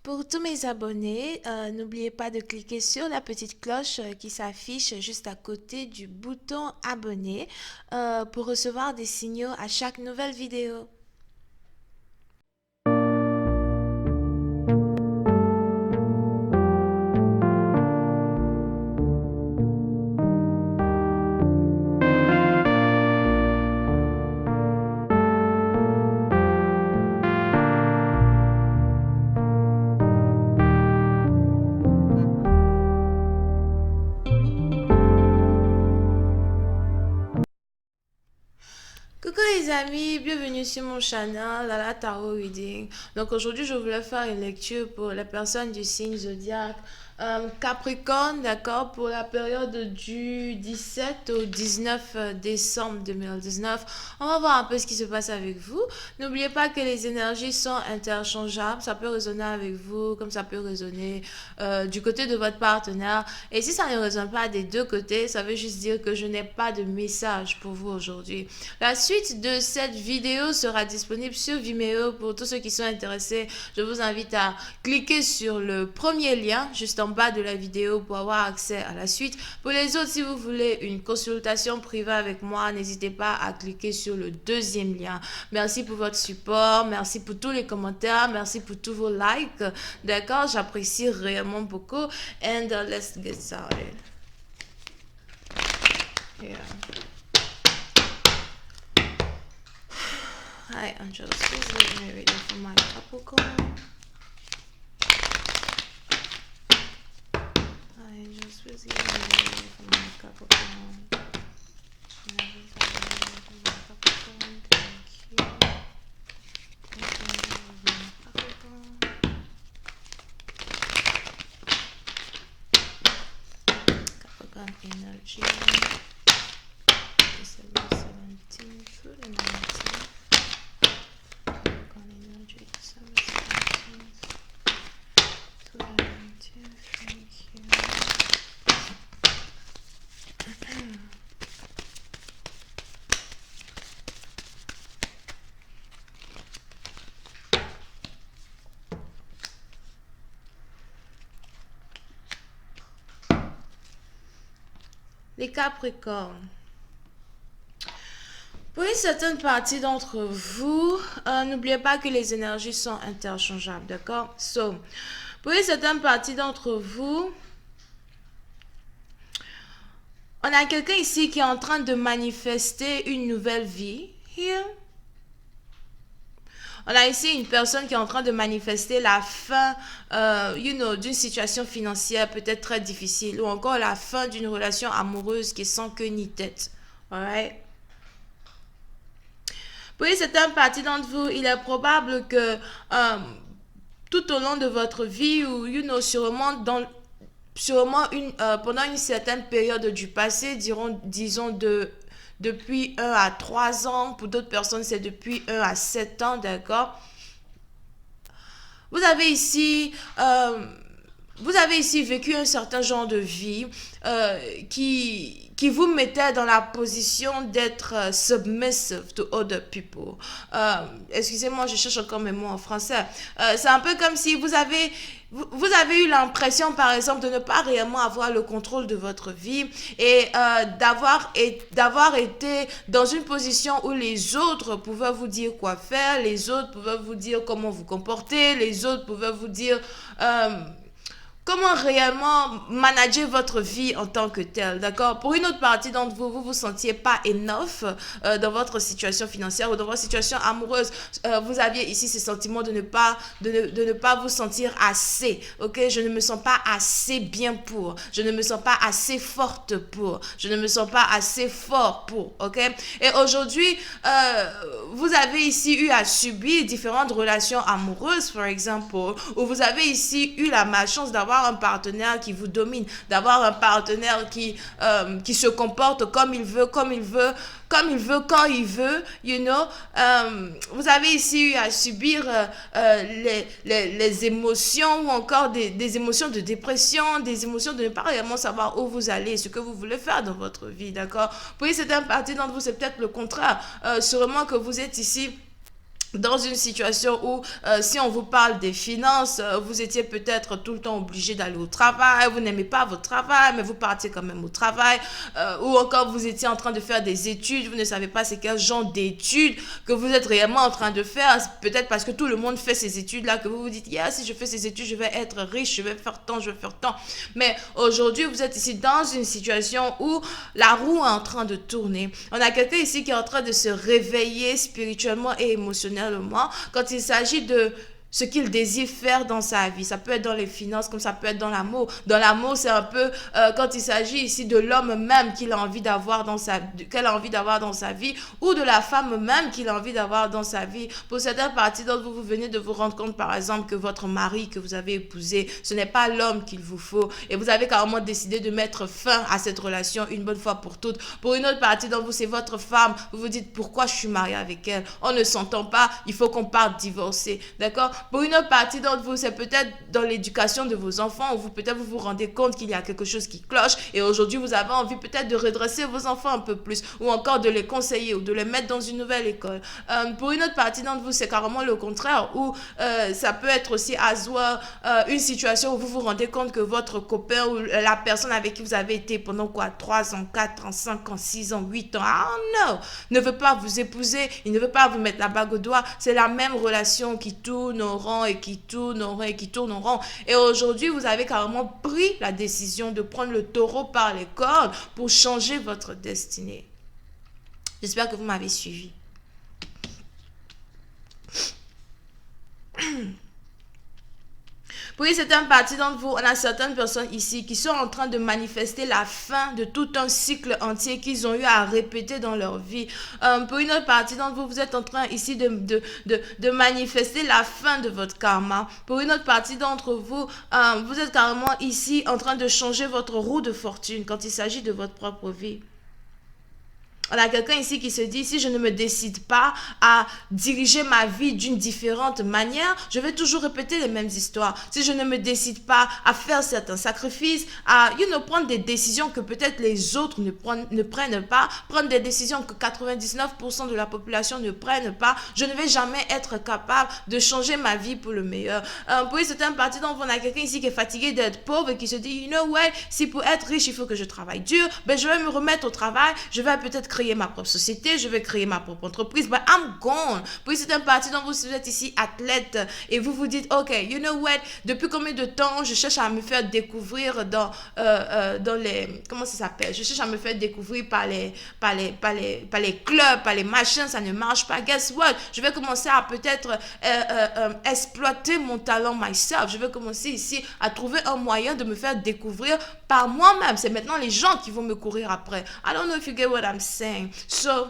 Pour tous mes abonnés, n'oubliez pas de cliquer sur la petite cloche qui s'affiche juste à côté du bouton abonner pour recevoir des signaux à chaque nouvelle vidéo. Coucou les amis, bienvenue sur mon channel Lala Tarot Reading. Donc aujourd'hui je voulais faire une lecture pour les personnes du signe zodiaque Capricorne, d'accord, pour la période du 17 au 19 décembre 2019. On va voir un peu ce qui se passe avec vous. N'oubliez pas que les énergies sont interchangeables, ça peut résonner avec vous comme ça peut résonner du côté de votre partenaire. Et si ça ne résonne pas des deux côtés, ça veut juste dire que je n'ai pas de message pour vous aujourd'hui. La suite de cette vidéo sera disponible sur Vimeo pour tous ceux qui sont intéressés. Je vous invite à cliquer sur le premier lien juste en bas de la vidéo pour avoir accès à la suite. Pour les autres, si vous voulez une consultation privée avec moi, n'hésitez pas à cliquer sur le deuxième lien. Merci pour votre support, merci pour tous les commentaires, merci pour tous vos likes. D'accord, j'apprécie réellement beaucoup. And let's get started. Yeah. Hi, Angels. Please leave me reading for my Capricorn. Hi, Angels. Please leave me reading for my Capricorn. Thank you. Capricorn energy. December 17th through the 19th. Capricorn energy. December 17th through the 19th. Thank you. Les Capricornes. Pour une certaine partie d'entre vous, n'oubliez pas que les énergies sont interchangeables, d'accord? Pour une certaine partie d'entre vous, on a quelqu'un ici qui est en train de manifester une nouvelle vie. Here. On a ici une personne qui est en train de manifester la fin, d'une situation financière peut-être très difficile ou encore la fin d'une relation amoureuse qui est sans queue ni tête. Alright? Pour une certaine partie d'entre vous, il est probable que tout au long de votre vie ou pendant une certaine période du passé, disons depuis 1 à 3 ans, pour d'autres personnes c'est depuis 1 à 7 ans, d'accord? Vous avez ici vécu un certain genre de vie qui vous mettait dans la position d'être submissive to other people. Excusez-moi, je cherche encore mes mots en français. C'est un peu comme si vous avez eu l'impression, par exemple, de ne pas réellement avoir le contrôle de votre vie et d'avoir été dans une position où les autres pouvaient vous dire quoi faire, les autres pouvaient vous dire comment vous comporter, les autres pouvaient vous dire comment réellement manager votre vie en tant que tel, d'accord? Pour une autre partie d'entre vous, vous vous sentiez pas enough dans votre situation financière ou dans votre situation amoureuse. Vous aviez ici ce sentiment de ne pas vous sentir assez, ok? Je ne me sens pas assez bien pour, je ne me sens pas assez forte pour, je ne me sens pas assez fort pour, ok? Et aujourd'hui, vous avez ici eu à subir différentes relations amoureuses, par exemple, où vous avez ici eu la malchance d'avoir un partenaire qui vous domine, d'avoir un partenaire qui se comporte comme il veut, quand il veut, vous avez ici eu à subir les émotions ou encore des émotions de dépression, des émotions de ne pas réellement savoir où vous allez, ce que vous voulez faire dans votre vie, d'accord? Pour certaines parties d'entre vous, c'est peut-être le contraire. Sûrement que vous êtes ici dans une situation où, si on vous parle des finances, vous étiez peut-être tout le temps obligé d'aller au travail, vous n'aimez pas votre travail, mais vous partiez quand même au travail, ou encore vous étiez en train de faire des études, vous ne savez pas c'est quel genre d'études que vous êtes réellement en train de faire, peut-être parce que tout le monde fait ces études-là, que vous vous dites, yeah, si je fais ces études, je vais être riche, je vais faire tant, je vais faire tant. Mais aujourd'hui, vous êtes ici dans une situation où la roue est en train de tourner. On a quelqu'un ici qui est en train de se réveiller spirituellement et émotionnellement quand il s'agit de ce qu'il désire faire dans sa vie. Ça peut être dans les finances, comme ça peut être dans l'amour. Dans l'amour, c'est un peu quand il s'agit ici de l'homme même qu'elle a envie d'avoir dans sa vie, ou de la femme même qu'il a envie d'avoir dans sa vie. Pour certaines parties d'entre vous, vous venez de vous rendre compte, par exemple, que votre mari que vous avez épousé, ce n'est pas l'homme qu'il vous faut. Et vous avez carrément décidé de mettre fin à cette relation une bonne fois pour toutes. Pour une autre partie d'entre vous, c'est votre femme. Vous vous dites, pourquoi je suis mariée avec elle? On ne s'entend pas, il faut qu'on parte divorcer. D'accord? Pour une autre partie d'entre vous, c'est peut-être dans l'éducation de vos enfants, où vous vous rendez compte qu'il y a quelque chose qui cloche, et aujourd'hui vous avez envie peut-être de redresser vos enfants un peu plus, ou encore de les conseiller, ou de les mettre dans une nouvelle école. Pour une autre partie d'entre vous, c'est carrément le contraire, où ça peut être aussi une situation où vous vous rendez compte que votre copain ou la personne avec qui vous avez été pendant 3 ans, 4 ans, 5 ans, 6 ans, 8 ans, non, ne veut pas vous épouser, il ne veut pas vous mettre la bague au doigt, c'est la même relation qui tourne au rond et qui tourne au rond et qui tourne au rond. Et aujourd'hui, vous avez carrément pris la décision de prendre le taureau par les cornes pour changer votre destinée. J'espère que vous m'avez suivi. Pour certaines parties d'entre vous, on a certaines personnes ici qui sont en train de manifester la fin de tout un cycle entier qu'ils ont eu à répéter dans leur vie. Pour une autre partie d'entre vous, vous êtes en train ici de manifester la fin de votre karma. Pour une autre partie d'entre vous, vous êtes carrément ici en train de changer votre roue de fortune quand il s'agit de votre propre vie. On a quelqu'un ici qui se dit, si je ne me décide pas à diriger ma vie d'une différente manière, je vais toujours répéter les mêmes histoires. Si je ne me décide pas à faire certains sacrifices, à prendre des décisions que peut-être les autres ne prennent pas, prendre des décisions que 99% de la population ne prennent pas, je ne vais jamais être capable de changer ma vie pour le meilleur. Pour certaines parties d'entre vous, on a quelqu'un ici qui est fatigué d'être pauvre et qui se dit, you know what, si pour être riche, il faut que je travaille dur, ben je vais me remettre au travail, je vais peut-être créer ma propre société, je vais créer ma propre entreprise, but I'm gone. Puis c'est un parti dont vous êtes ici athlète et vous vous dites, ok, you know what, depuis combien de temps je cherche à me faire découvrir dans les, comment ça s'appelle, je cherche à me faire découvrir par les clubs, par les machins, ça ne marche pas. Guess what, je vais commencer à peut-être exploiter mon talent myself. Je vais commencer ici à trouver un moyen de me faire découvrir par moi-même. C'est maintenant les gens qui vont me courir après. I don't know if you get what I'm saying. So,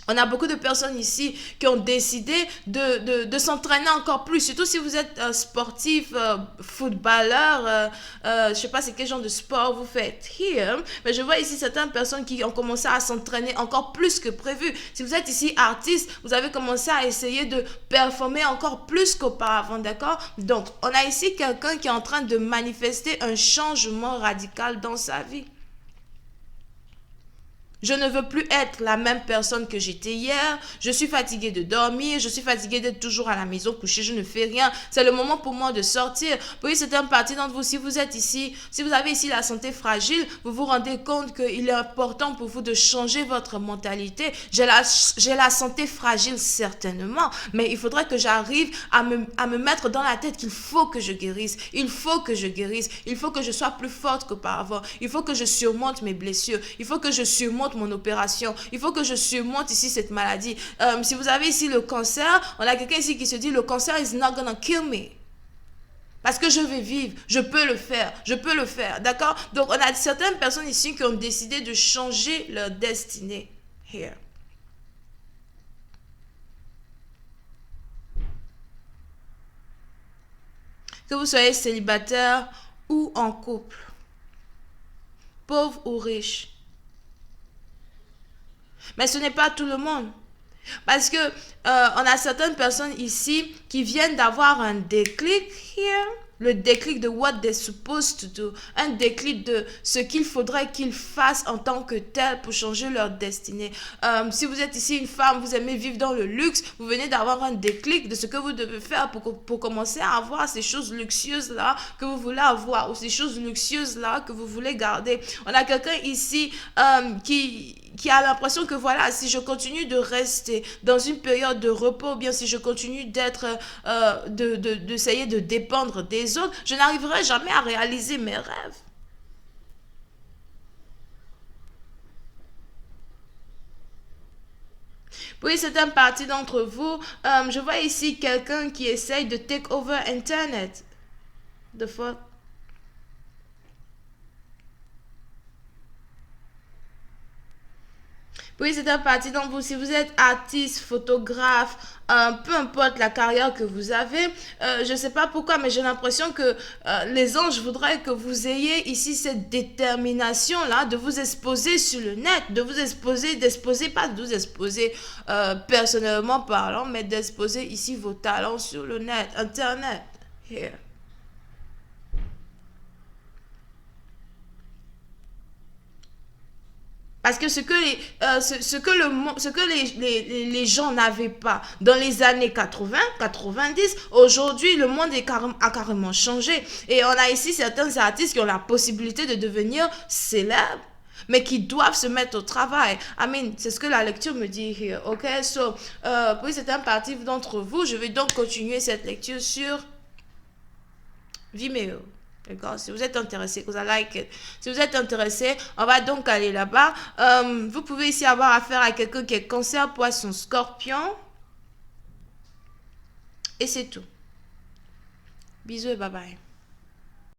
on a beaucoup de personnes ici qui ont décidé de s'entraîner encore plus. Surtout si vous êtes sportif, footballeur, je ne sais pas c'est quel genre de sport vous faites here. Mais je vois ici certaines personnes qui ont commencé à s'entraîner encore plus que prévu. Si vous êtes ici artiste, vous avez commencé à essayer de performer encore plus qu'auparavant, d'accord? Donc, on a ici quelqu'un qui est en train de manifester un changement radical dans sa vie. Je ne veux plus être la même personne que j'étais hier. Je suis fatiguée de dormir. Je suis fatiguée d'être toujours à la maison couchée. Je ne fais rien. C'est le moment pour moi de sortir. Puis c'est une partie d'entre vous. Si vous êtes ici, si vous avez ici la santé fragile, vous vous rendez compte qu'il est important pour vous de changer votre mentalité. J'ai la santé fragile certainement, mais il faudrait que j'arrive à me mettre dans la tête qu'il faut que je guérisse. Il faut que je guérisse. Il faut que je sois plus forte qu'auparavant. Il faut que je surmonte mes blessures. Il faut que je surmonte mon opération. Il faut que je surmonte ici cette maladie. Si vous avez ici le cancer, on a quelqu'un ici qui se dit le cancer is not gonna kill me. Parce que je vais vivre, je peux le faire, d'accord? Donc on a certaines personnes ici qui ont décidé de changer leur destinée. Here. Que vous soyez célibataire ou en couple, pauvre ou riche. Mais ce n'est pas tout le monde. Parce que on a certaines personnes ici qui viennent d'avoir un déclic here. le déclic de what they're supposed to do, un déclic de ce qu'il faudrait qu'ils fassent en tant que tel pour changer leur destinée. Si vous êtes ici une femme, vous aimez vivre dans le luxe, vous venez d'avoir un déclic de ce que vous devez faire pour commencer à avoir ces choses luxueuses-là que vous voulez avoir ou ces choses luxueuses-là que vous voulez garder. On a quelqu'un ici qui a l'impression que voilà, si je continue de rester dans une période de repos, ou bien si je continue d'essayer de dépendre des autres, je n'arriverai jamais à réaliser mes rêves. Oui, c'est un parti d'entre vous. Je vois ici quelqu'un qui essaye de take over Internet. The fuck? Oui, c'est un parti d'entre vous. Si vous êtes artiste, photographe, peu importe la carrière que vous avez, je ne sais pas pourquoi, mais j'ai l'impression que les anges voudraient que vous ayez ici cette détermination-là de vous exposer sur le net, de vous exposer, d'exposer, pas de vous exposer personnellement parlant, mais d'exposer ici vos talents sur le net, Internet. Here. Parce que ce que les gens n'avaient pas dans les années 80, 90, aujourd'hui, le monde a carrément changé. Et on a ici certains artistes qui ont la possibilité de devenir célèbres, mais qui doivent se mettre au travail. I mean, c'est ce que la lecture me dit here. OK, so, pour certains parties d'entre vous, je vais donc continuer cette lecture sur Vimeo. D'accord? Si vous êtes intéressé, que vous like it. Si vous êtes intéressé, on va donc aller là-bas. Vous pouvez ici avoir affaire à quelqu'un qui est cancer, poisson, scorpion. Et c'est tout. Bisous et bye bye.